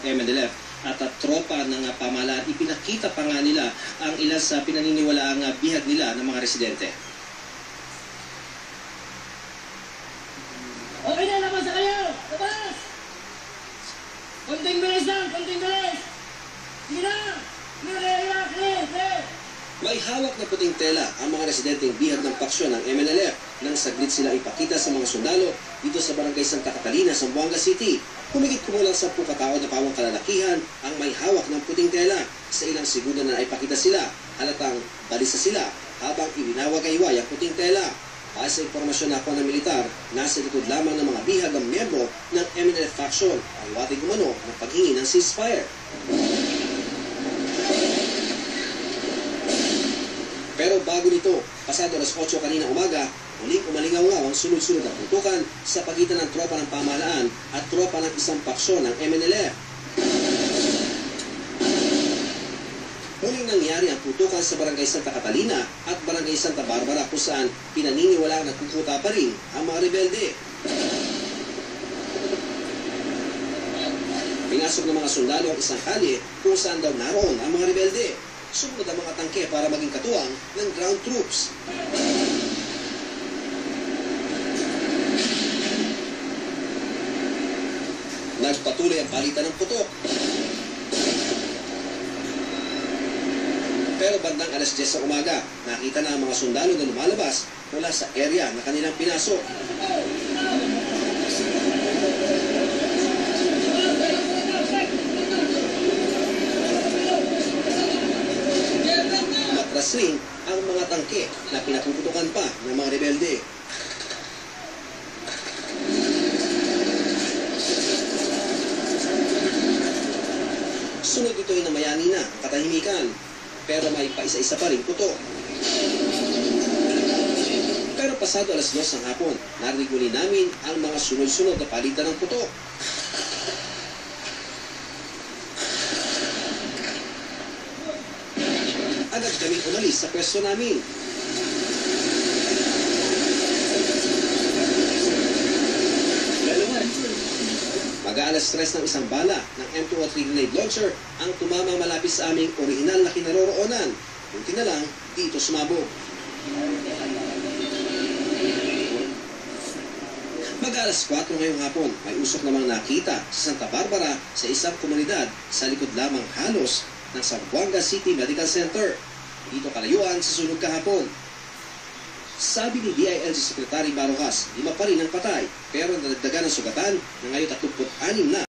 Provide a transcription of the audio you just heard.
MNLF at tropa ng pamahalaan. Ipinakita pa nga nila ang ilan sa pinaniniwalaang bihag nila ng mga residente. Okay na, labas na kayo! Labas! Konting bilis lang! Konting bilis! Sige na! Clear! May hawak na puting tela ang mga residenteng bihag ng paksyon ng MNLF nang saglit sila ipakita sa mga sundalo dito sa barangay Santa Catalina, Zamboanga City. Humigit kumulang 10 katao na pawang kalalakihan ang may hawak ng puting tela. Sa ilang segundo na naipakita sila, halatang balisa sila habang iwinawag-ayway ang puting tela. Para sa impormasyon na ako ng militar, nasa likod lamang ng mga bihag ang miyembro ng MNLF faction ang wating umano ng paghingi ng ceasefire. Pero bago nito, pasado alas 8 kanina umaga, muling umalingaw-ngaw ang sunod-sunod na putukan sa pagitan ng tropa ng pamahalaan at tropa ng isang paksyon ng MNLF. Muling nangyari ang putukan sa barangay Santa Catalina at barangay Santa Barbara kung saan pinaniniwalaan at kukuta pa rin ang mga rebelde. Pinasok ng mga sundalo ang isang kalye kung saan daw naroon ang mga rebelde. Sumunod ang mga tangke para maging katuwang ng ground troops. Nagpatuloy ang palitan ng putok. Pero bandang alas 10 sa umaga, nakita na ang mga sundalo na lumalabas mula sa area na kanilang pinasok. Matras rin ang mga tangke na pinapuputukan pa ng mga rebelde. Sunod ito ay namayani na ang katahimikan. Pero may paisa-isa pa rin puto. Pero pasado alas 2 ng hapon, narinig uli namin ang mga sunod-sunod na palitan ng puto. Agad kaming umalis sa pwesto namin. Mag-aalas 3 ng isang bala ng M203 grenade launcher ang tumama malapit sa aming orihinal na kinaroroonan. Kunti na lang, dito sumabog. Mag-aalas 4 ngayong hapon, may usok namang nakita sa Santa Barbara sa isang komunidad sa likod lamang halos ng Zamboanga City Medical Center. Dito kalayuan sa sunog kahapon. Sabi ni DILG Secretary Barojas, 5 pa rin ang patay, pero nadagdagan ang sugatan na ngayon 36 na.